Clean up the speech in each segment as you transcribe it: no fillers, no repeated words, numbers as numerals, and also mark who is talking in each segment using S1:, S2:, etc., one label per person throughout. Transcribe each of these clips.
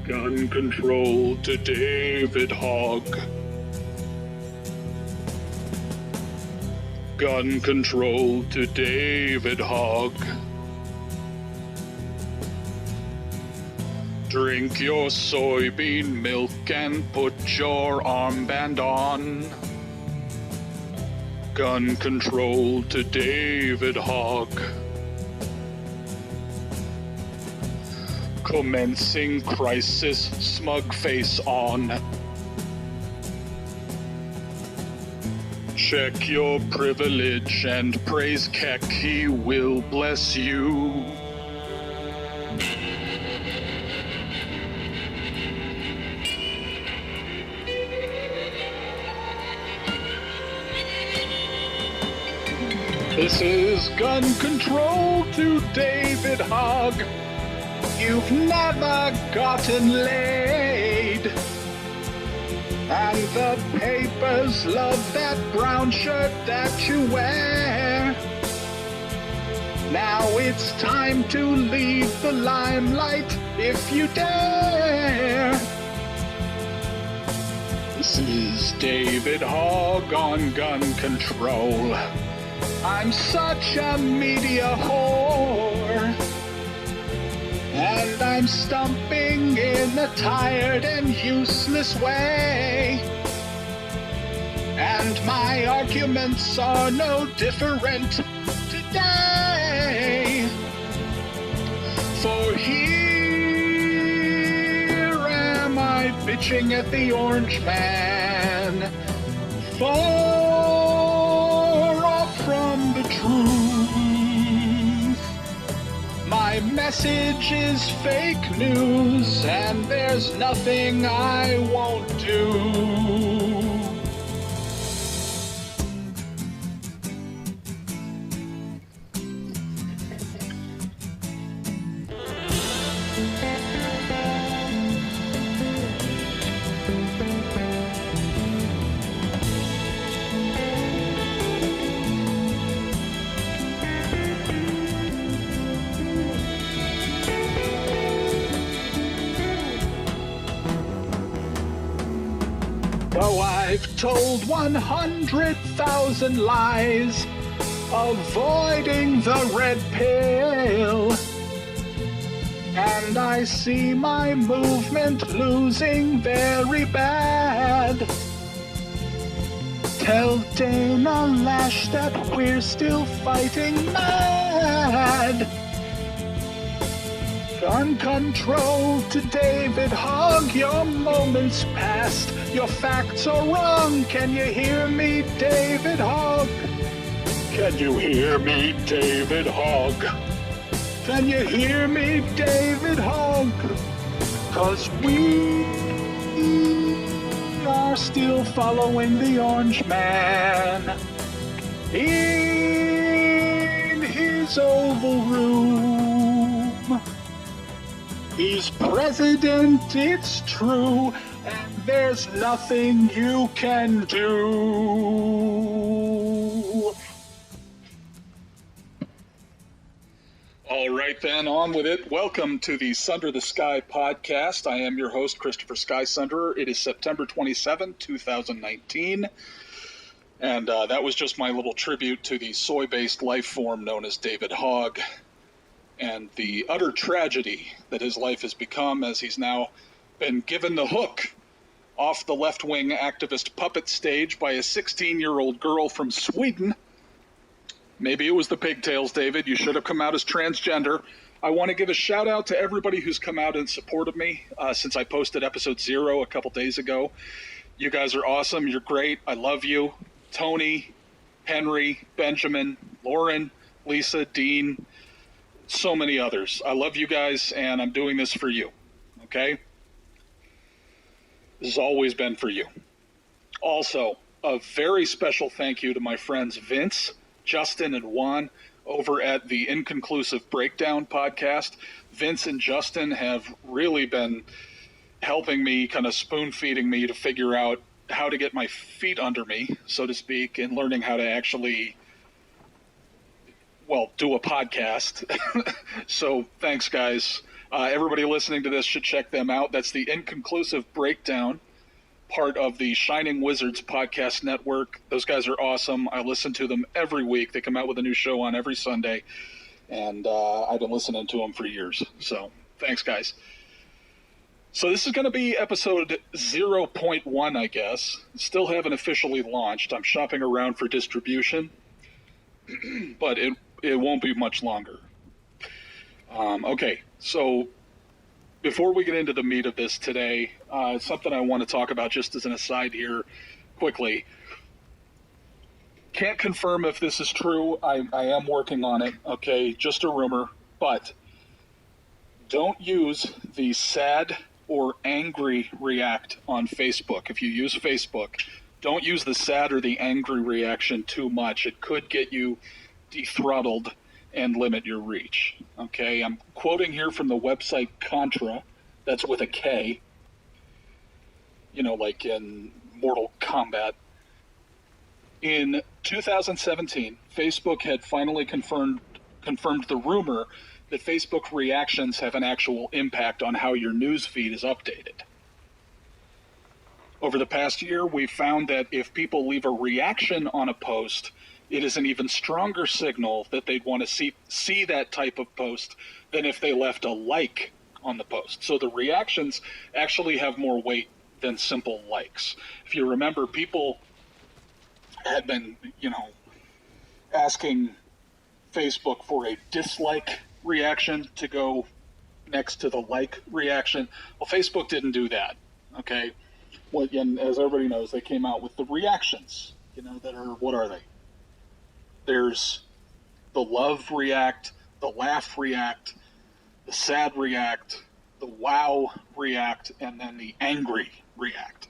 S1: Gun control to David Hogg. Gun control to David Hogg. Drink your soybean milk and put your armband on. Gun control to David Hogg. Commencing crisis, smug face on. Check your privilege and praise Keck, he will bless you. This is gun control to David Hogg. You've never gotten laid, and the papers love that brown shirt that you wear. Now it's time to leave the limelight if you dare. This is David Hogg on gun control. I'm such a media whore, and I'm stumping in a tired and useless way. And my arguments are no different today. For here am I bitching at the orange man, far off from the truth. My message is fake news, and there's nothing I won't do. Though I've told 100,000 lies, avoiding the red pill, and I see my movement losing very bad. Tell Dana Lash that we're still fighting mad. Gun control to David Hogg, your moment's past. Your facts are wrong. Can you hear me, David Hogg? Can you hear me, David Hogg? Can you hear me, David Hogg? 'Cause we are still following the orange man in his Oval Room. He's president, it's true, and there's nothing you can do. All right, then, on with it. Welcome to the Sunder the Sky podcast. I am your host, Christopher Sky Sunderer. It is September 27, 2019, and that was just my little tribute to the soy-based life form known as David Hogg, and the utter tragedy that his life has become as he's now been given the hook off the left-wing activist puppet stage by a 16-year-old girl from Sweden. Maybe it was the pigtails, David. You should have come out as transgender. I want to give a shout-out to everybody who's come out in support of me since I posted episode 0 a couple days ago. You guys are awesome. You're great. I love you. Tony, Henry, Benjamin, Lauren, Lisa, Dean, so many others. I love you guys, and I'm doing this for you, okay? This has always been for you. Also, a very special thank you to my friends Vince, Justin, and Juan over at the Inconclusive Breakdown podcast. Vince and Justin have really been helping me, kind of spoon-feeding me to figure out how to get my feet under me, so to speak, and learning how to actually do a podcast. So thanks, guys. Everybody listening to this should check them out. That's the Inconclusive Breakdown, part of the Shining Wizards podcast network. Those guys are awesome. I listen to them every week. They come out with a new show on every Sunday, and I've been listening to them for years. So thanks, guys. So this is going to be episode 0.1, I guess. Still haven't officially launched. I'm shopping around for distribution, but it won't be much longer. Okay, so before we get into the meat of this today, something I want to talk about just as an aside here quickly. Can't confirm if this is true. I am working on it, okay? Just a rumor. But don't use the sad or angry react on Facebook. If you use Facebook, don't use the sad or the angry reaction too much. It could get you dethrottled and limit your reach. Okay, I'm quoting here from the website Contra, that's with a K, like in Mortal Kombat. In 2017, Facebook had finally confirmed the rumor that Facebook reactions have an actual impact on how your news feed is updated. Over the past year, we've found that if people leave a reaction on a post, it is an even stronger signal that they'd want to see that type of post than if they left a like on the post. So the reactions actually have more weight than simple likes. If you remember, people had been, asking Facebook for a dislike reaction to go next to the like reaction. Well, Facebook didn't do that, okay? Well, and as everybody knows, they came out with the reactions, that are, what are they? There's the love react, the laugh react, the sad react, the wow react, and then the angry react,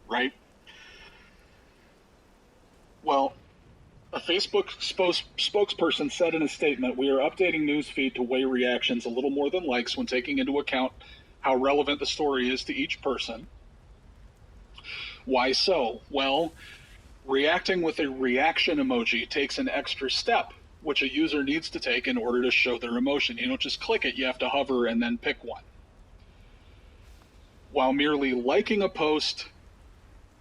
S1: right? Well, a Facebook spokesperson said in a statement, "We are updating newsfeed to weigh reactions a little more than likes when taking into account how relevant the story is to each person." Why so? Well, reacting with a reaction emoji takes an extra step, which a user needs to take in order to show their emotion. You don't just click it, you have to hover and then pick one. While merely liking a post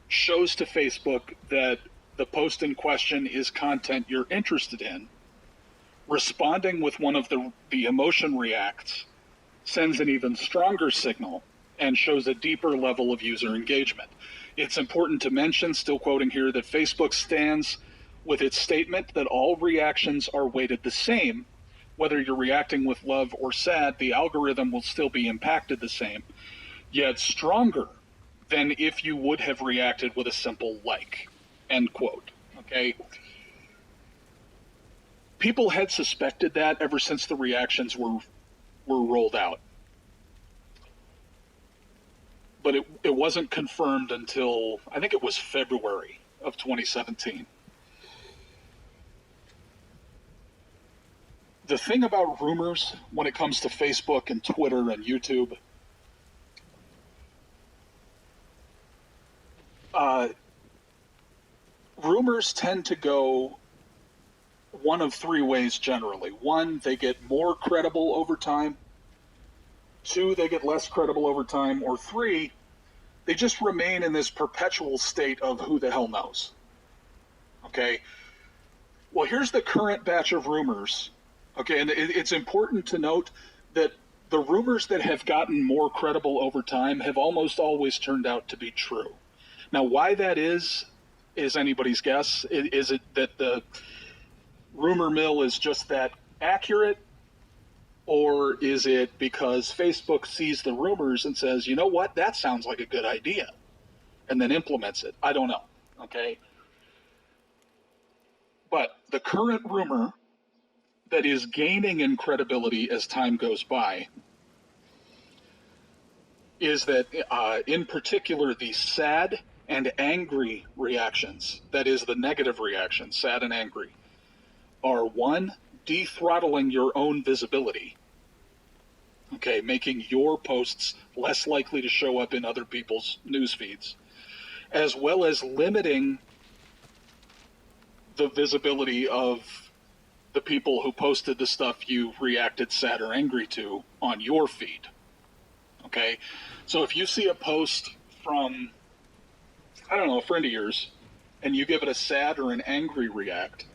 S1: shows to Facebook that the post in question is content you're interested in, responding with one of the emotion reacts sends an even stronger signal and shows a deeper level of user engagement. It's important to mention, still quoting here, that Facebook stands with its statement that all reactions are weighted the same. Whether you're reacting with love or sad, the algorithm will still be impacted the same, yet stronger than if you would have reacted with a simple like, end quote. Okay? People had suspected that ever since the reactions were rolled out. But it wasn't confirmed until, I think it was February of 2017. The thing about rumors when it comes to Facebook and Twitter and YouTube, rumors tend to go one of three ways generally. One, they get more credible over time. Two, they get less credible over time. Or three, they just remain in this perpetual state of who the hell knows. Okay? Well, here's the current batch of rumors. Okay, and it's important to note that the rumors that have gotten more credible over time have almost always turned out to be true. Now, why that is anybody's guess. Is it that the rumor mill is just that accurate? Or is it because Facebook sees the rumors and says, you know what, that sounds like a good idea, and then implements it? I don't know, okay? But the current rumor that is gaining in credibility as time goes by is that, in particular, the sad and angry reactions, that is the negative reactions, sad and angry, are one, de-throttling your own visibility, okay, making your posts less likely to show up in other people's news feeds, as well as limiting the visibility of the people who posted the stuff you reacted sad or angry to on your feed. Okay? So if you see a post from, I don't know, a friend of yours, and you give it a sad or an angry react,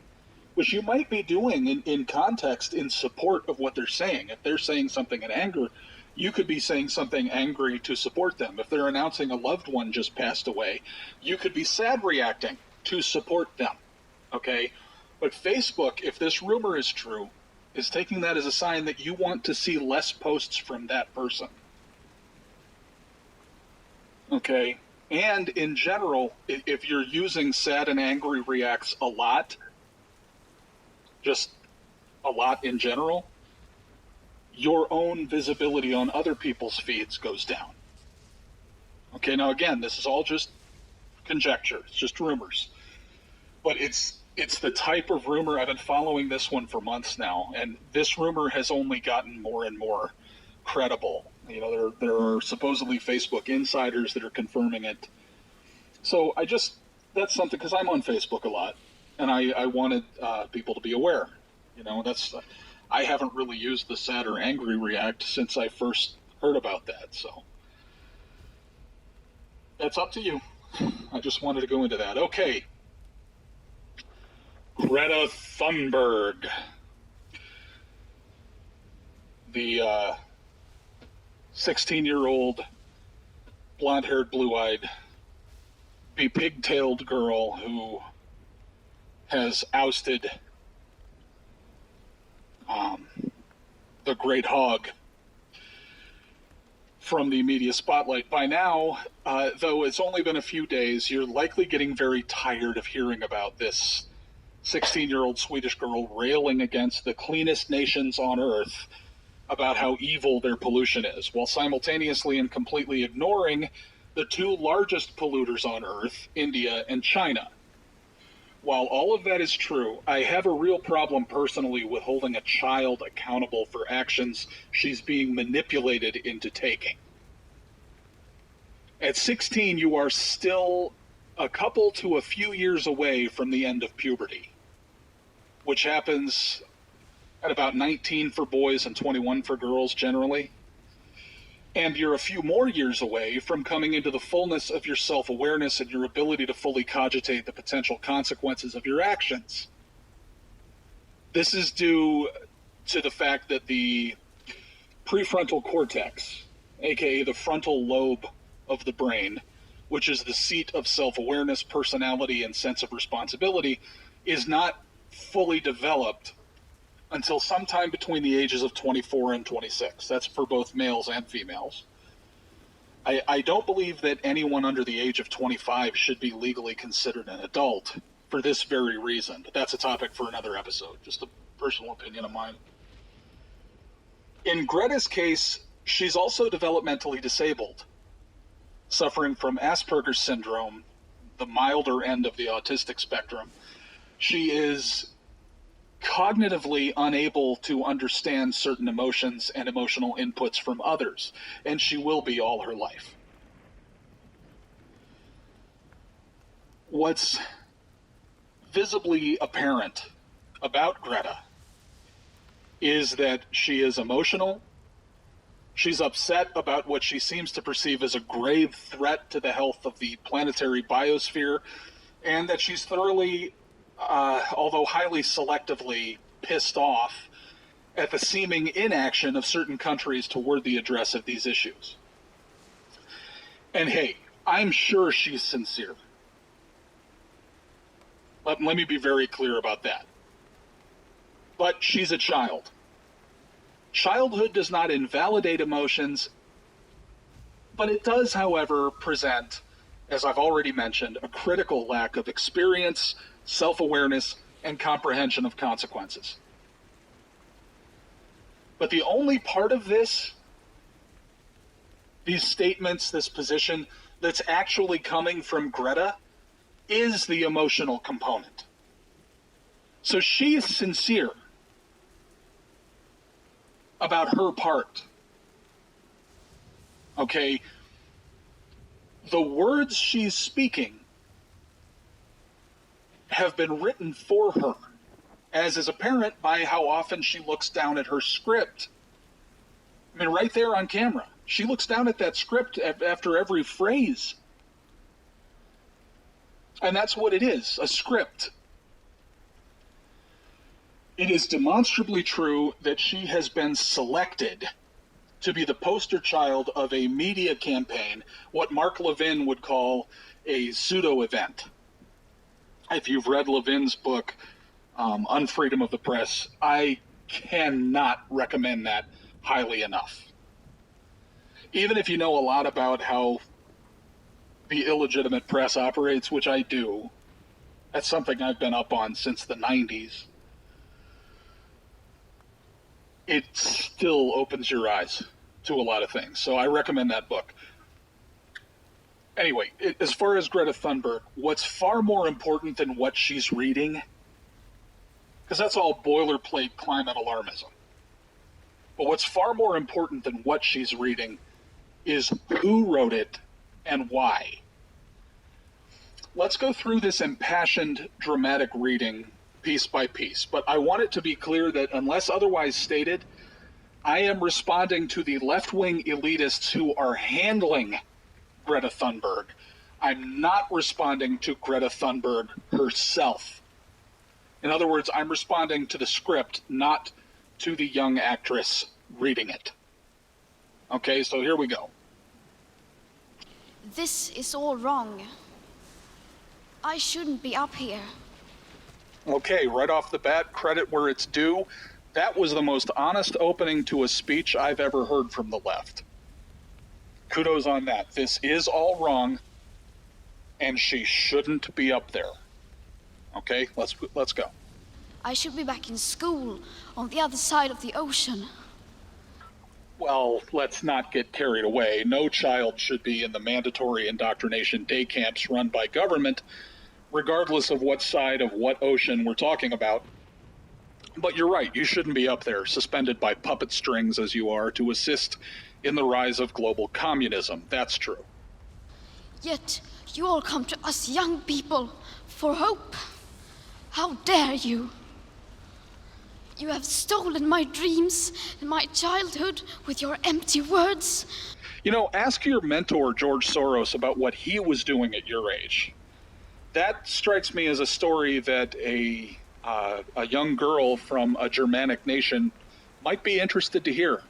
S1: which you might be doing in context in support of what they're saying. If they're saying something in anger, you could be saying something angry to support them. If they're announcing a loved one just passed away, you could be sad reacting to support them. Okay? But Facebook, if this rumor is true, is taking that as a sign that you want to see less posts from that person. Okay? And in general, if you're using sad and angry reacts a lot, just a lot in general, your own visibility on other people's feeds goes down. Okay, now again, this is all just conjecture. It's just rumors. But it's the type of rumor. I've been following this one for months now, and this rumor has only gotten more and more credible. You know, there are supposedly Facebook insiders that are confirming it. So that's something, because I'm on Facebook a lot, and I wanted people to be aware. You know, I haven't really used the sad or angry react since I first heard about that. So that's up to you. I just wanted to go into that. Okay. Greta Thunberg. The 16-year-old, blonde-haired, blue-eyed, pigtailed girl who has ousted the great hog from the media spotlight. By now, though it's only been a few days, you're likely getting very tired of hearing about this 16-year-old Swedish girl railing against the cleanest nations on earth about how evil their pollution is, while simultaneously and completely ignoring the two largest polluters on earth, India and China. While all of that is true, I have a real problem personally with holding a child accountable for actions she's being manipulated into taking. At 16, you are still a couple to a few years away from the end of puberty, which happens at about 19 for boys and 21 for girls generally. And you're a few more years away from coming into the fullness of your self-awareness and your ability to fully cogitate the potential consequences of your actions. This is due to the fact that the prefrontal cortex, aka the frontal lobe of the brain, which is the seat of self-awareness, personality, and sense of responsibility, is not fully developed until sometime between the ages of 24 and 26. That's for both males and females. I don't believe that anyone under the age of 25 should be legally considered an adult for this very reason. But that's a topic for another episode, just a personal opinion of mine. In Greta's case, she's also developmentally disabled, suffering from Asperger's syndrome, the milder end of the autistic spectrum. She is cognitively unable to understand certain emotions and emotional inputs from others, and she will be all her life. What's visibly apparent about Greta is that she is emotional, she's upset about what she seems to perceive as a grave threat to the health of the planetary biosphere, and that she's thoroughly although highly selectively pissed off at the seeming inaction of certain countries toward the address of these issues. And hey, I'm sure she's sincere. Let me be very clear about that. But she's a child. Childhood does not invalidate emotions, but it does, however, present, as I've already mentioned, a critical lack of experience, self-awareness, and comprehension of consequences. But the only part of this, these statements, this position, that's actually coming from Greta is the emotional component. So she is sincere about her part. Okay? The words she's speaking have been written for her. as is apparent by how often she looks down at her script. I mean, right there on camera. She looks down at that script after every phrase. And that's what it is, a script. It is demonstrably true that she has been selected to be the poster child of a media campaign, what Mark Levin would call a pseudo-event. If you've read Levin's book, Unfreedom of the Press, I cannot recommend that highly enough. Even if you know a lot about how the illegitimate press operates, which I do, that's something I've been up on since the 90s, it still opens your eyes to a lot of things. So I recommend that book. Anyway, as far as Greta Thunberg, what's far more important than what she's reading, because that's all boilerplate climate alarmism, but what's far more important than what she's reading is who wrote it and why. Let's go through this impassioned, dramatic reading piece by piece, but I want it to be clear that unless otherwise stated, I am responding to the left-wing elitists who are handling Greta Thunberg. I'm not responding to Greta Thunberg herself. In other words, I'm responding to the script, not to the young actress reading it. Okay, so here we go.
S2: This is all wrong. I shouldn't be up here.
S1: Okay, right off the bat, credit where it's due. That was the most honest opening to a speech I've ever heard from the left. Kudos on that. This is all wrong, and she shouldn't be up there. Okay, let's go.
S2: I should be back in school on the other side of the ocean.
S1: Well, let's not get carried away. No child should be in the mandatory indoctrination day camps run by government, regardless of what side of what ocean we're talking about. But you're right, you shouldn't be up there, suspended by puppet strings as you are, to assist in the rise of global communism. That's true.
S2: Yet you all come to us young people for hope. How dare you? You have stolen my dreams and my childhood with your empty words.
S1: You know, ask your mentor, George Soros, about what he was doing at your age. That strikes me as a story that a young girl from a Germanic nation might be interested to hear.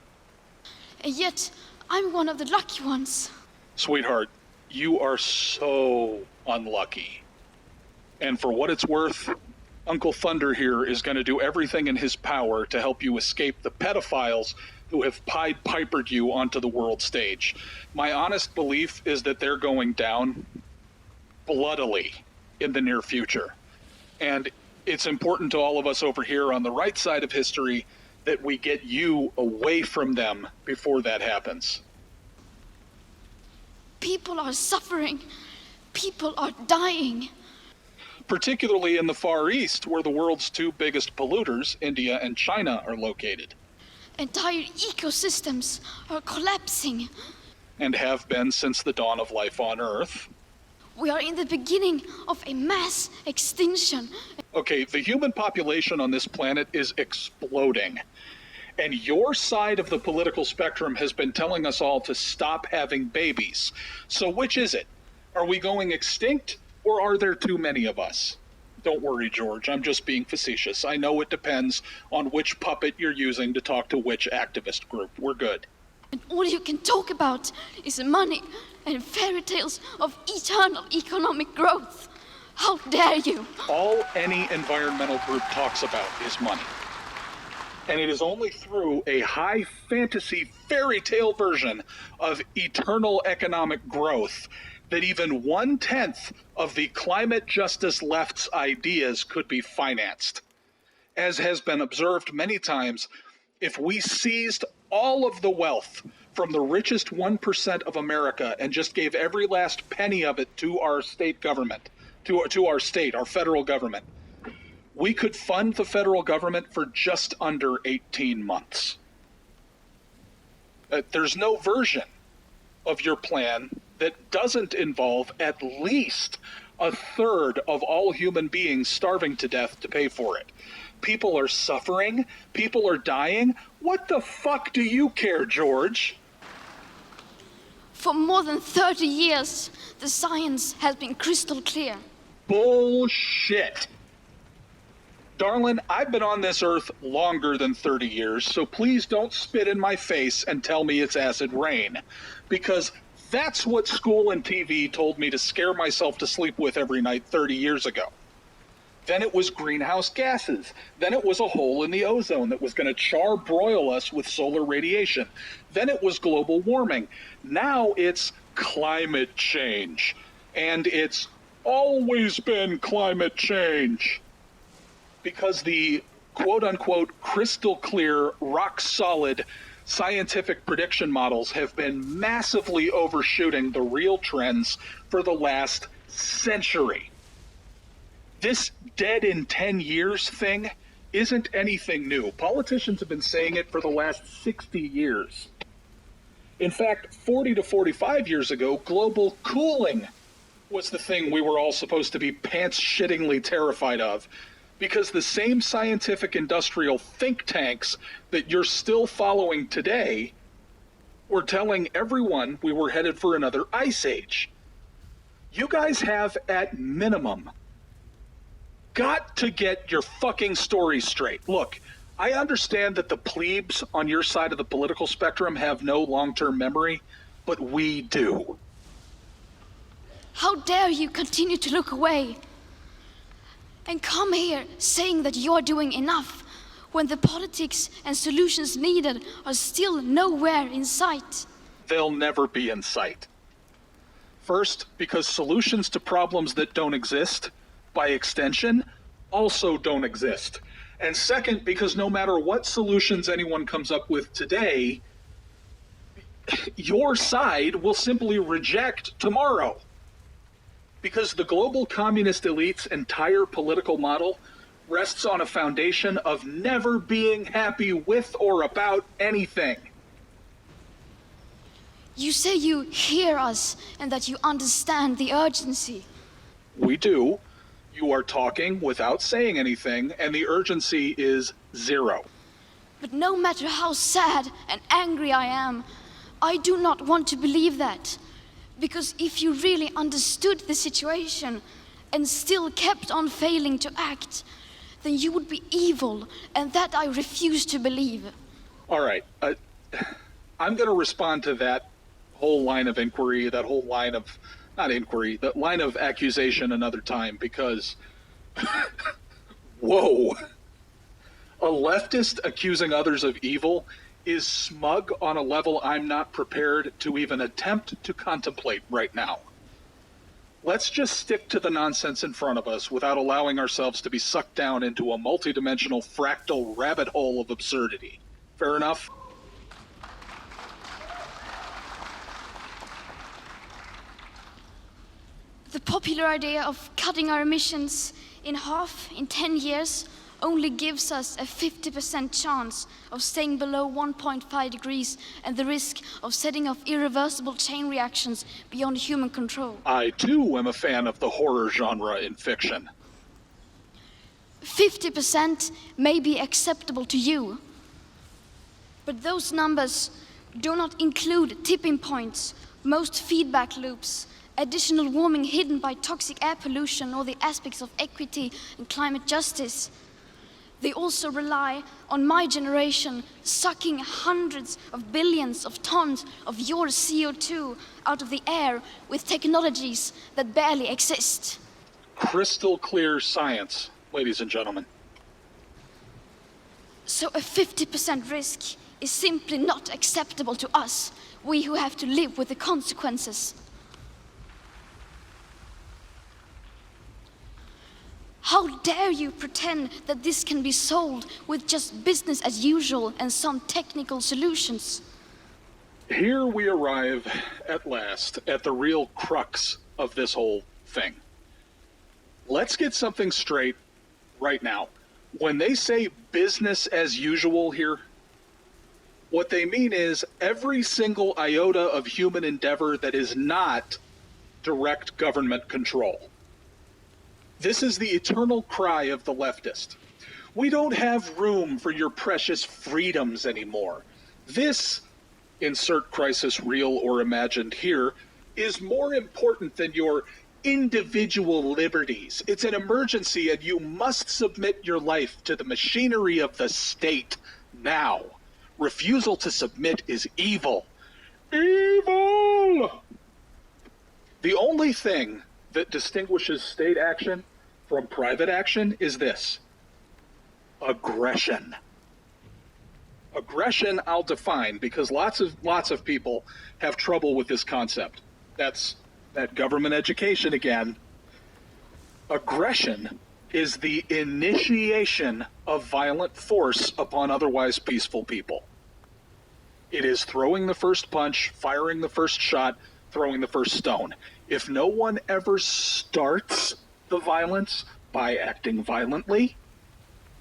S2: And yet, I'm one of the lucky ones.
S1: Sweetheart, you are so unlucky. And for what it's worth, Uncle Thunder here is going to do everything in his power to help you escape the pedophiles who have Pied Pipered you onto the world stage. My honest belief is that they're going down bloodily in the near future. And it's important to all of us over here on the right side of history that we get you away from them before that happens.
S2: People are suffering. People are dying.
S1: Particularly in the Far East, where the world's two biggest polluters, India and China, are located.
S2: Entire ecosystems are collapsing.
S1: And have been since the dawn of life on Earth.
S2: We are in the beginning of a mass extinction.
S1: Okay, the human population on this planet is exploding. And your side of the political spectrum has been telling us all to stop having babies. So which is it? Are we going extinct, or are there too many of us? Don't worry, George, I'm just being facetious. I know it depends on which puppet you're using to talk to which activist group. We're good.
S2: And all you can talk about is money and fairy tales of eternal economic growth. How dare you?
S1: All any environmental group talks about is money. And it is only through a high fantasy fairy tale version of eternal economic growth that even 1/10 of the climate justice left's ideas could be financed. As has been observed many times, if we seized all of the wealth from the richest 1% of America and just gave every last penny of it to our state government, to our state, our federal government, we could fund the federal government for just under 18 months. There's no version of your plan that doesn't involve at least a third of all human beings starving to death to pay for it. People are suffering. People are dying. What the fuck do you care, George?
S2: For more than 30 years, the science has been crystal clear.
S1: Bullshit. Darlin, I've been on this earth longer than 30 years, so please don't spit in my face and tell me it's acid rain. Because that's what school and TV told me to scare myself to sleep with every night 30 years ago. Then it was greenhouse gases. Then it was a hole in the ozone that was going to charbroil us with solar radiation. Then it was global warming. Now it's climate change. And it's always been climate change. Because the quote-unquote crystal clear, rock-solid scientific prediction models have been massively overshooting the real trends for the last century. This dead in 10 years thing isn't anything new. Politicians have been saying it for the last 60 years. In fact, 40 to 45 years ago, global cooling was the thing we were all supposed to be pants-shittingly terrified of, because the same scientific industrial think tanks that you're still following today were telling everyone we were headed for another ice age. You guys have, at minimum, got to get your fucking story straight. Look, I understand that the plebes on your side of the political spectrum have no long-term memory, but we do.
S2: How dare you continue to look away and come here saying that you're doing enough when the politics and solutions needed are still nowhere in sight?
S1: They'll never be in sight. First, because solutions to problems that don't exist, by extension, also don't exist. And second, because no matter what solutions anyone comes up with today, your side will simply reject tomorrow. Because the global communist elite's entire political model rests on a foundation of never being happy with or about anything.
S2: You say you hear us and that you understand the urgency.
S1: We do. You are talking without saying anything, and the urgency is zero.
S2: But no matter how sad and angry I am, I do not want to believe that. Because if you really understood the situation and still kept on failing to act, then you would be evil, and that I refuse to believe.
S1: All right. I'm going to respond to that whole line of inquiry, that whole line of, not inquiry, that line of accusation another time, because, whoa. A leftist accusing others of evil is smug on a level I'm not prepared to even attempt to contemplate right now. Let's just stick to the nonsense in front of us without allowing ourselves to be sucked down into a multidimensional fractal rabbit hole of absurdity. Fair enough?
S2: The popular idea of cutting our emissions in half in 10 years only gives us a 50% chance of staying below 1.5 degrees and the risk of setting off irreversible chain reactions beyond human control.
S1: I, too, am a fan of the horror genre in fiction.
S2: 50% may be acceptable to you, but those numbers do not include tipping points, most feedback loops, additional warming hidden by toxic air pollution, or the aspects of equity and climate justice. They also rely on my generation sucking hundreds of billions of tons of your CO2 out of the air with technologies that barely exist.
S1: Crystal clear science, ladies and gentlemen.
S2: So a 50% risk is simply not acceptable to us, we who have to live with the consequences. How dare you pretend that this can be solved with just business as usual and some technical solutions?
S1: Here we arrive at last at the real crux of this whole thing. Let's get something straight right now. When they say business as usual here, what they mean is every single iota of human endeavor that is not direct government control. This is the eternal cry of the leftist. We don't have room for your precious freedoms anymore. This, insert crisis real or imagined here, is more important than your individual liberties. It's an emergency and you must submit your life to the machinery of the state now. Refusal to submit is evil. Evil! The only thing that distinguishes state action from private action is this: aggression. Aggression I'll define because lots of people have trouble with this concept. That's that government education again. Aggression is the initiation of violent force upon otherwise peaceful people. It is throwing the first punch, firing the first shot, throwing the first stone. If no one ever starts the violence by acting violently,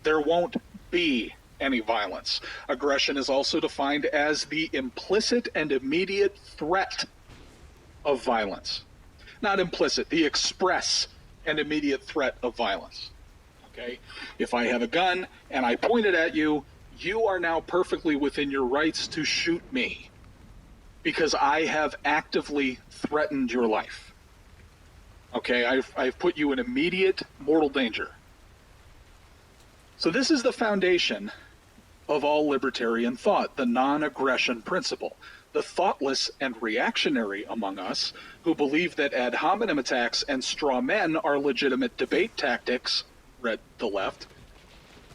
S1: there won't be any violence. Aggression is also defined as the implicit and immediate threat of violence. Not implicit, the express and immediate threat of violence. Okay? If I have a gun and I point it at you, you are now perfectly within your rights to shoot me because I have actively threatened your life. Okay, I've put you in immediate mortal danger. So this is the foundation of all libertarian thought, the non-aggression principle. The thoughtless and reactionary among us who believe that ad hominem attacks and straw men are legitimate debate tactics, read the left,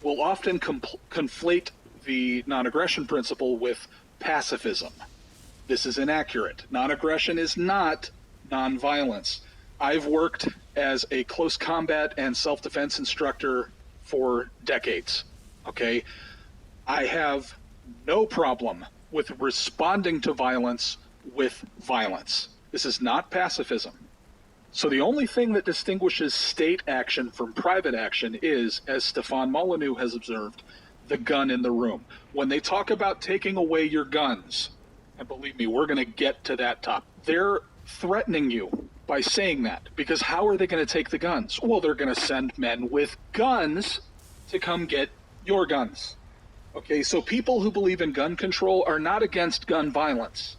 S1: will often conflate the non-aggression principle with pacifism. This is inaccurate. Non-aggression is not non-violence. I've worked as a close combat and self-defense instructor for decades, okay? I have no problem with responding to violence with violence. This is not pacifism. So the only thing that distinguishes state action from private action is, as Stefan Molyneux has observed, the gun in the room. When they talk about taking away your guns, and believe me, we're going to get to that topic, they're threatening you by saying that, because how are they going to take the guns? Well, they're going to send men with guns to come get your guns. Okay, so people who believe in gun control are not against gun violence.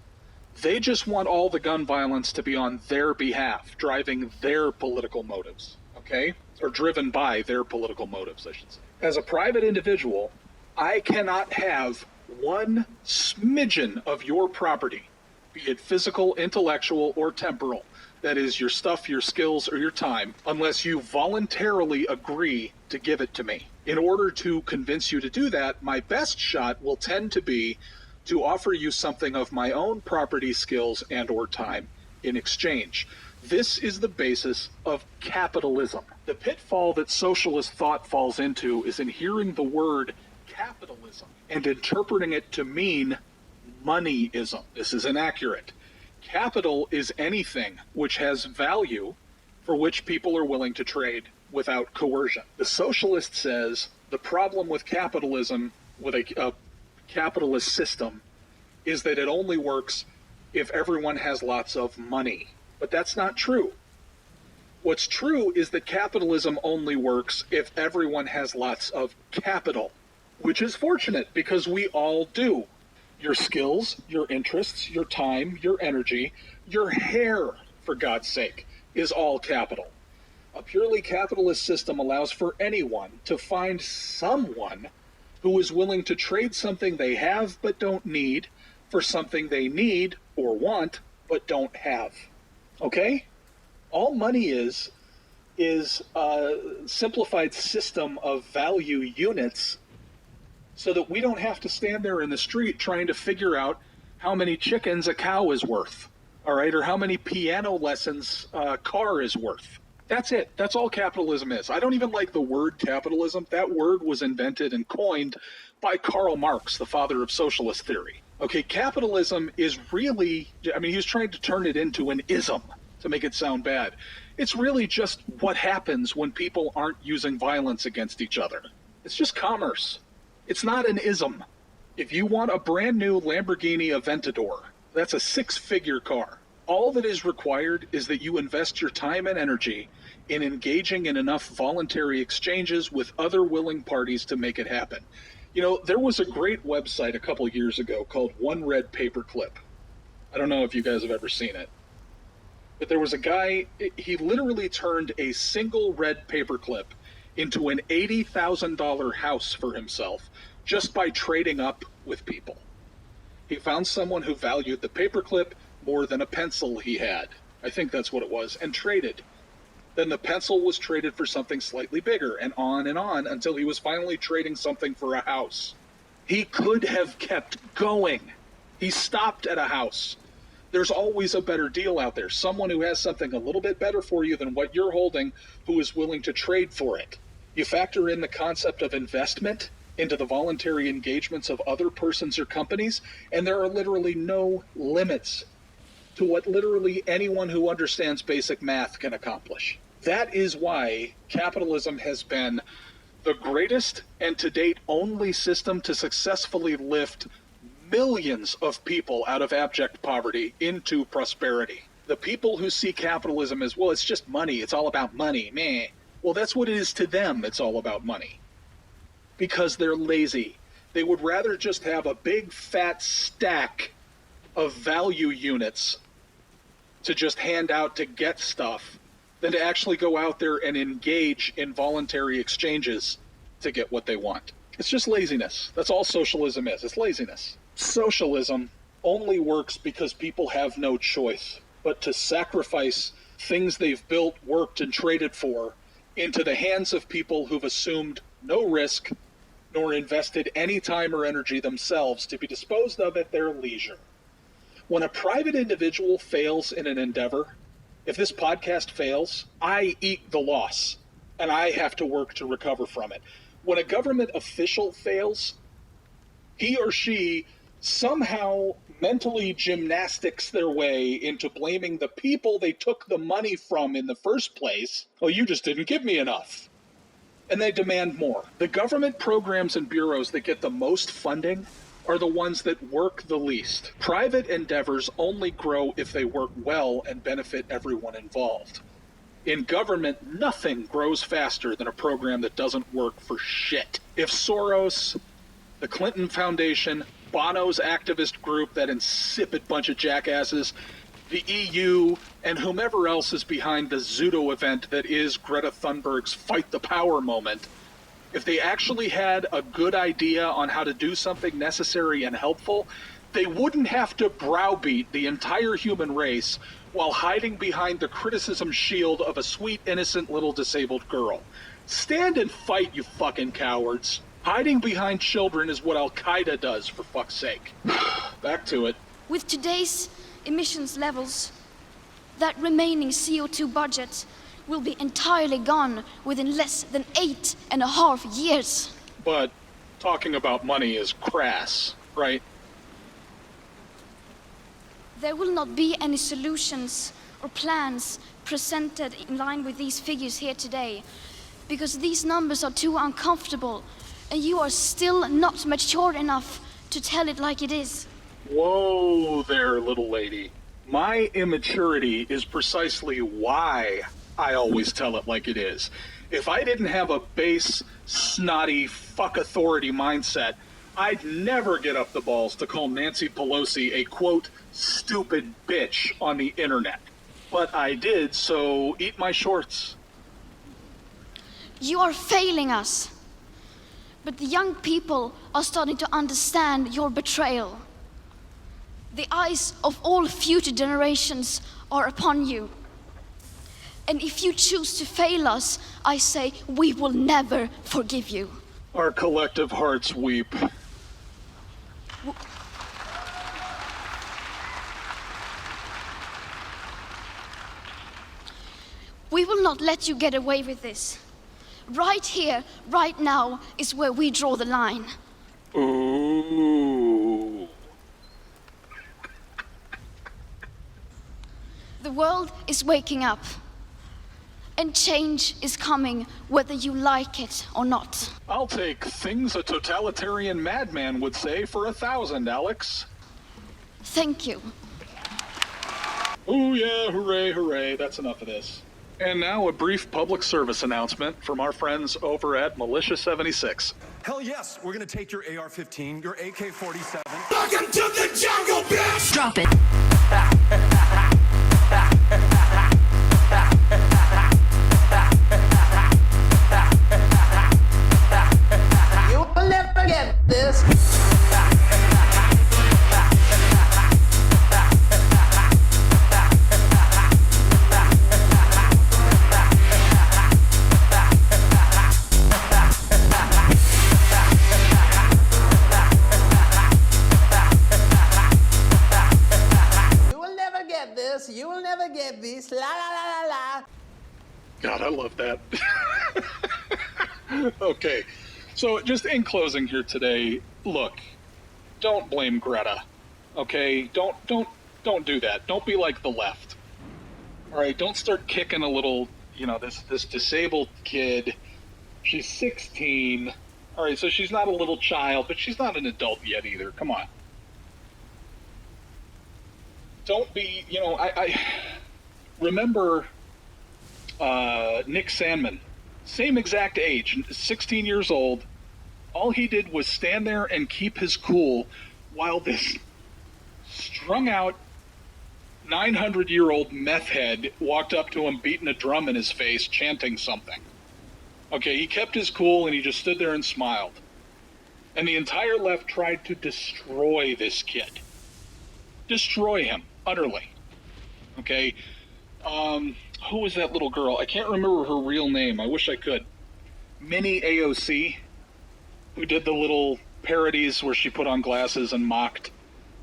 S1: They just want all the gun violence to be on their behalf, driving their political motives, okay? Or driven by their political motives, I should say. As a private individual, I cannot have one smidgen of your property, be it physical, intellectual, or temporal, that is your stuff, your skills, or your time, unless you voluntarily agree to give it to me. In order to convince you to do that, my best shot will tend to be to offer you something of my own property, skills, and or time in exchange. This is the basis of capitalism. The pitfall that socialist thought falls into is in hearing the word capitalism and interpreting it to mean moneyism. This is inaccurate. Capital is anything which has value for which people are willing to trade without coercion. The socialist says the problem with capitalism, with a capitalist system, is that it only works if everyone has lots of money. But that's not true. What's true is that capitalism only works if everyone has lots of capital, which is fortunate because we all do. Your skills, your interests, your time, your energy, your hair, for God's sake, is all capital. A purely capitalist system allows for anyone to find someone who is willing to trade something they have but don't need for something they need or want but don't have. Okay? All money is a simplified system of value units so that we don't have to stand there in the street trying to figure out how many chickens a cow is worth, all right, or how many piano lessons a car is worth. That's it. That's all capitalism is. I don't even like the word capitalism. That word was invented and coined by Karl Marx, the father of socialist theory. Okay, capitalism is really, I mean, he was trying to turn it into an ism to make it sound bad. It's really just what happens when people aren't using violence against each other. It's just commerce. It's not an ism. If you want a brand new Lamborghini Aventador, that's a 6-figure car. All that is required is that you invest your time and energy in engaging in enough voluntary exchanges with other willing parties to make it happen. You know, there was a great website a couple years ago called One Red Paperclip. I don't know if you guys have ever seen it. But there was a guy, he literally turned a single red paperclip into an $80,000 house for himself just by trading up with people. He found someone who valued the paperclip more than a pencil he had. I think that's what it was, and traded. Then the pencil was traded for something slightly bigger, and on until he was finally trading something for a house. He could have kept going. He stopped at a house. There's always a better deal out there. Someone who has something a little bit better for you than what you're holding, who is willing to trade for it. You factor in the concept of investment into the voluntary engagements of other persons or companies, and there are literally no limits to what literally anyone who understands basic math can accomplish. That is why capitalism has been the greatest and to date only system to successfully lift millions of people out of abject poverty into prosperity. The people who see capitalism as, well, it's just money, it's all about money, meh. Well, that's what it is to them, it's all about money. Because they're lazy. They would rather just have a big fat stack of value units to just hand out to get stuff than to actually go out there and engage in voluntary exchanges to get what they want. It's just laziness. That's all socialism is. It's laziness. Socialism only works because people have no choice but to sacrifice things they've built, worked, and traded for into the hands of people who've assumed no risk nor invested any time or energy themselves to be disposed of at their leisure. When a private individual fails in an endeavor, if this podcast fails, I eat the loss, and I have to work to recover from it. When a government official fails, he or she somehow mentally gymnastics their way into blaming the people they took the money from in the first place. Oh, you just didn't give me enough. And they demand more. The government programs and bureaus that get the most funding are the ones that work the least. Private endeavors only grow if they work well and benefit everyone involved. In government, nothing grows faster than a program that doesn't work for shit. If Soros, the Clinton Foundation, Bono's activist group, that insipid bunch of jackasses, the EU, and whomever else is behind the Zudo event that is Greta Thunberg's Fight the Power moment, if they actually had a good idea on how to do something necessary and helpful, they wouldn't have to browbeat the entire human race while hiding behind the criticism shield of a sweet, innocent little disabled girl. Stand and fight, you fucking cowards. Hiding behind children is what Al-Qaeda does, for fuck's sake. Back to it.
S2: With today's emissions levels, that remaining CO2 budget will be entirely gone within less than 8.5 years.
S1: But talking about money is crass, right?
S2: There will not be any solutions or plans presented in line with these figures here today, because these numbers are too uncomfortable, and you are still not mature enough to tell it like it is.
S1: Whoa there, little lady. My immaturity is precisely why I always tell it like it is. If I didn't have a base, snotty, fuck authority mindset, I'd never get up the balls to call Nancy Pelosi a, quote, stupid bitch on the internet. But I did, so eat my shorts.
S2: You are failing us. But the young people are starting to understand your betrayal. The eyes of all future generations are upon you. And if you choose to fail us, I say we will never forgive you.
S1: Our collective hearts weep.
S2: We will not let you get away with this. Right here, right now, is where we draw the line.
S1: Ooh.
S2: The world is waking up. And change is coming, whether you like it or not.
S1: I'll take things a totalitarian madman would say for 1,000, Alex.
S2: Thank you.
S1: Oh yeah, hooray, hooray, that's enough of this. And now a brief public service announcement from our friends over at Militia 76.
S3: Hell yes, we're gonna take your AR-15, your AK-47.
S4: Welcome to the jungle, bitch!
S5: Drop it.
S6: You will never get this. You will never get this. You will never get this. La la la la la.
S1: God, I love that. Okay, so just in closing here today, look, don't blame Greta. Okay, don't do that. Don't be like the left. All right, don't start kicking a little, this disabled kid. She's 16. All right, so she's not a little child, but she's not an adult yet either. Come on. Don't be, I remember Nick Sandman, same exact age, 16 years old. All he did was stand there and keep his cool while this strung out 900-year-old meth head walked up to him, beating a drum in his face, chanting something. Okay, he kept his cool and he just stood there and smiled. And the entire left tried to destroy this kid. Destroy him, utterly. Okay? Who was that little girl? I can't remember her real name. I wish I could. Minnie AOC, who did the little parodies where she put on glasses and mocked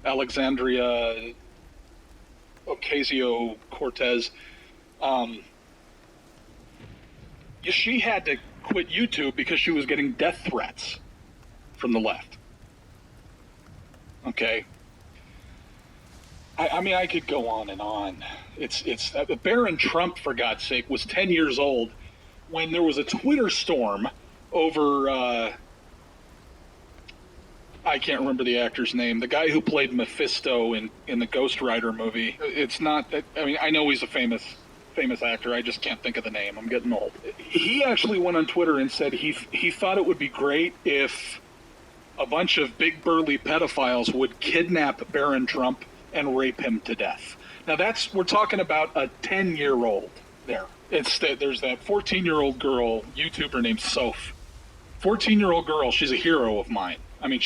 S1: Alexandria Ocasio-Cortez. She had to quit YouTube because she was getting death threats from the left. Okay? I mean, I could go on and on. It's Barron Trump, for God's sake, was 10 years old when there was a Twitter storm over, I can't remember the actor's name, the guy who played Mephisto in the Ghost Rider movie. It's not, I mean, I know he's a famous actor, I just can't think of the name, I'm getting old. He actually went on Twitter and said he thought it would be great if a bunch of big burly pedophiles would kidnap Barron Trump and rape him to death. Now we're talking about a 10-year-old there. There's that 14-year-old girl, YouTuber named Soph. 14-year-old girl, she's a hero of mine. I mean,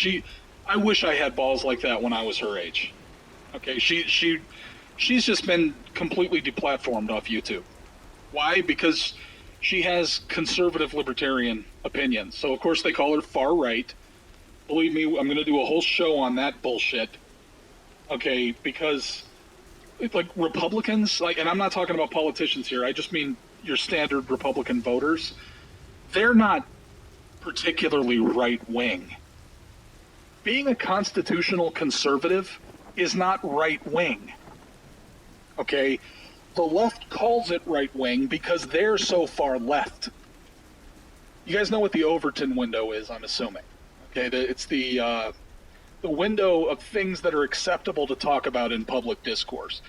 S1: I wish I had balls like that when I was her age. Okay, she's just been completely deplatformed off YouTube. Why? Because she has conservative libertarian opinions. So of course they call her far right. Believe me, I'm going to do a whole show on that bullshit. Okay, because like Republicans, and I'm not talking about politicians here, I just mean your standard Republican voters, they're not particularly right-wing. Being a constitutional conservative is not right-wing. Okay? The left calls it right-wing because they're so far left. You guys know what the Overton window is, I'm assuming. Okay, it's the window of things that are acceptable to talk about in public discourse.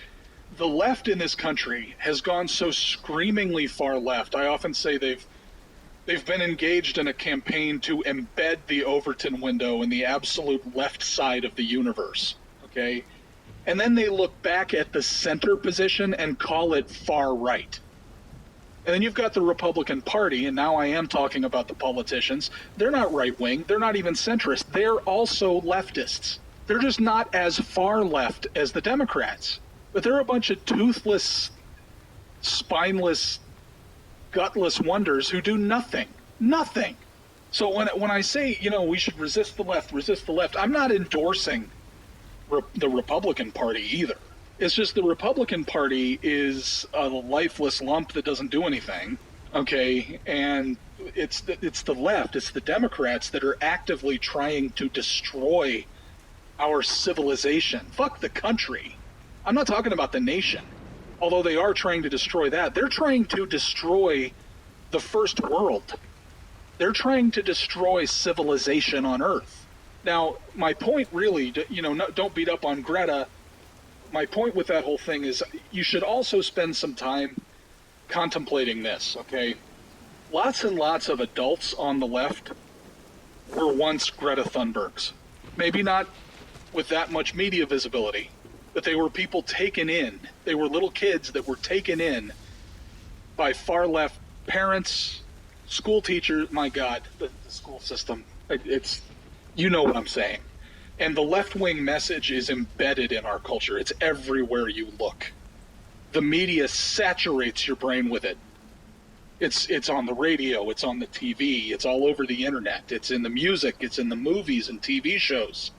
S1: The left in this country has gone so screamingly far left. I often say they've been engaged in a campaign to embed the Overton window in the absolute left side of the universe. Okay? And then they look back at the center position and call it far right. And then you've got the Republican Party, and now I am talking about the politicians. They're not right-wing. They're not even centrist. They're also leftists. They're just not as far left as the Democrats. But they're a bunch of toothless, spineless, gutless wonders who do nothing. Nothing. So when I say, we should resist the left, I'm not endorsing the Republican Party either. It's just the Republican Party is a lifeless lump that doesn't do anything, okay? And it's the left, it's the Democrats that are actively trying to destroy our civilization. Fuck the country. I'm not talking about the nation, although they are trying to destroy that. They're trying to destroy the first world. They're trying to destroy civilization on Earth. Now, my point really, don't beat up on Greta. my point with that whole thing is you should also spend some time contemplating this, okay? Lots and lots of adults on the left were once Greta Thunbergs. Maybe not with that much media visibility, but they were people taken in. They were little kids that were taken in by far left parents, school teachers. My God, the school system. It's, you know what I'm saying. And the left-wing message is embedded in our culture. It's everywhere you look. The media saturates your brain with it. It's on the radio, it's on the TV, it's all over the internet, it's in the music, it's in the movies and TV shows.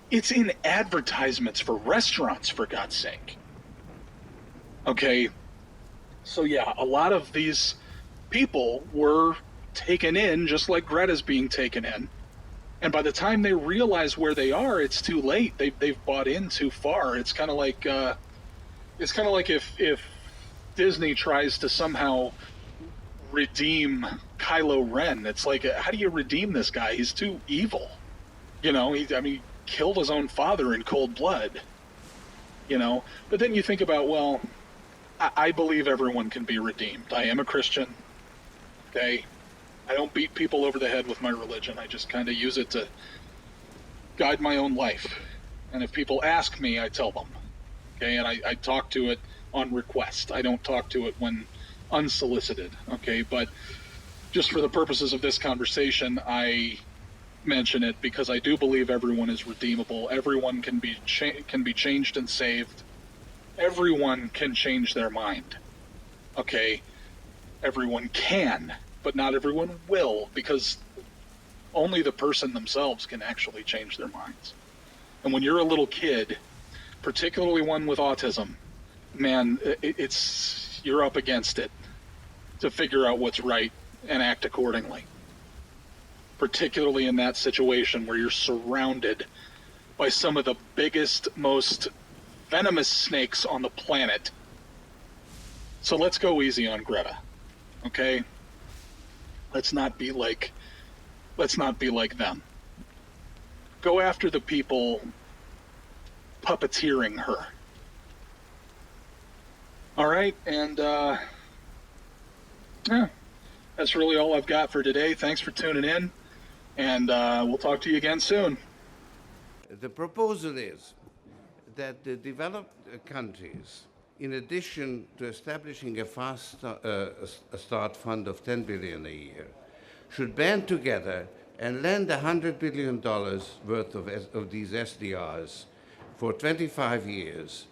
S1: It's in advertisements for restaurants, for God's sake. Okay, so yeah, a lot of these people were taken in just like Greta's being taken in. And by the time they realize where they are, it's too late. They've bought in too far. It's kind of like if Disney tries to somehow redeem Kylo Ren. It's like, how do you redeem this guy? He's too evil. You know, he killed his own father in cold blood. You know, but then you think about, well, I believe everyone can be redeemed. I am a Christian. Okay, I don't beat people over the head with my religion. I just kind of use it to guide my own life. And if people ask me, I tell them. Okay, and I talk to it on request. I don't talk to it when unsolicited. Okay, but just for the purposes of this conversation, I mention it because I do believe everyone is redeemable. Everyone can be changed and saved. Everyone can change their mind. Okay, everyone can, but not everyone will, because only the person themselves can actually change their minds. And when you're a little kid, particularly one with autism, man, you're up against it to figure out what's right and act accordingly. Particularly in that situation where you're surrounded by some of the biggest, most venomous snakes on the planet. So let's go easy on Greta, okay? Let's not be like them. Go after the people puppeteering her. All right, and yeah, that's really all I've got for today. Thanks for tuning in, and we'll talk to you again soon.
S5: The proposal is that the developed countries, in addition to establishing a fast start fund of $10 billion a year, should band together and lend $100 billion worth of these SDRs for 25 years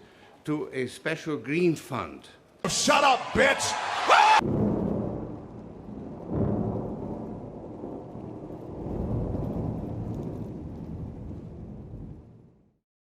S5: to a special green fund.
S4: Shut up, bitch!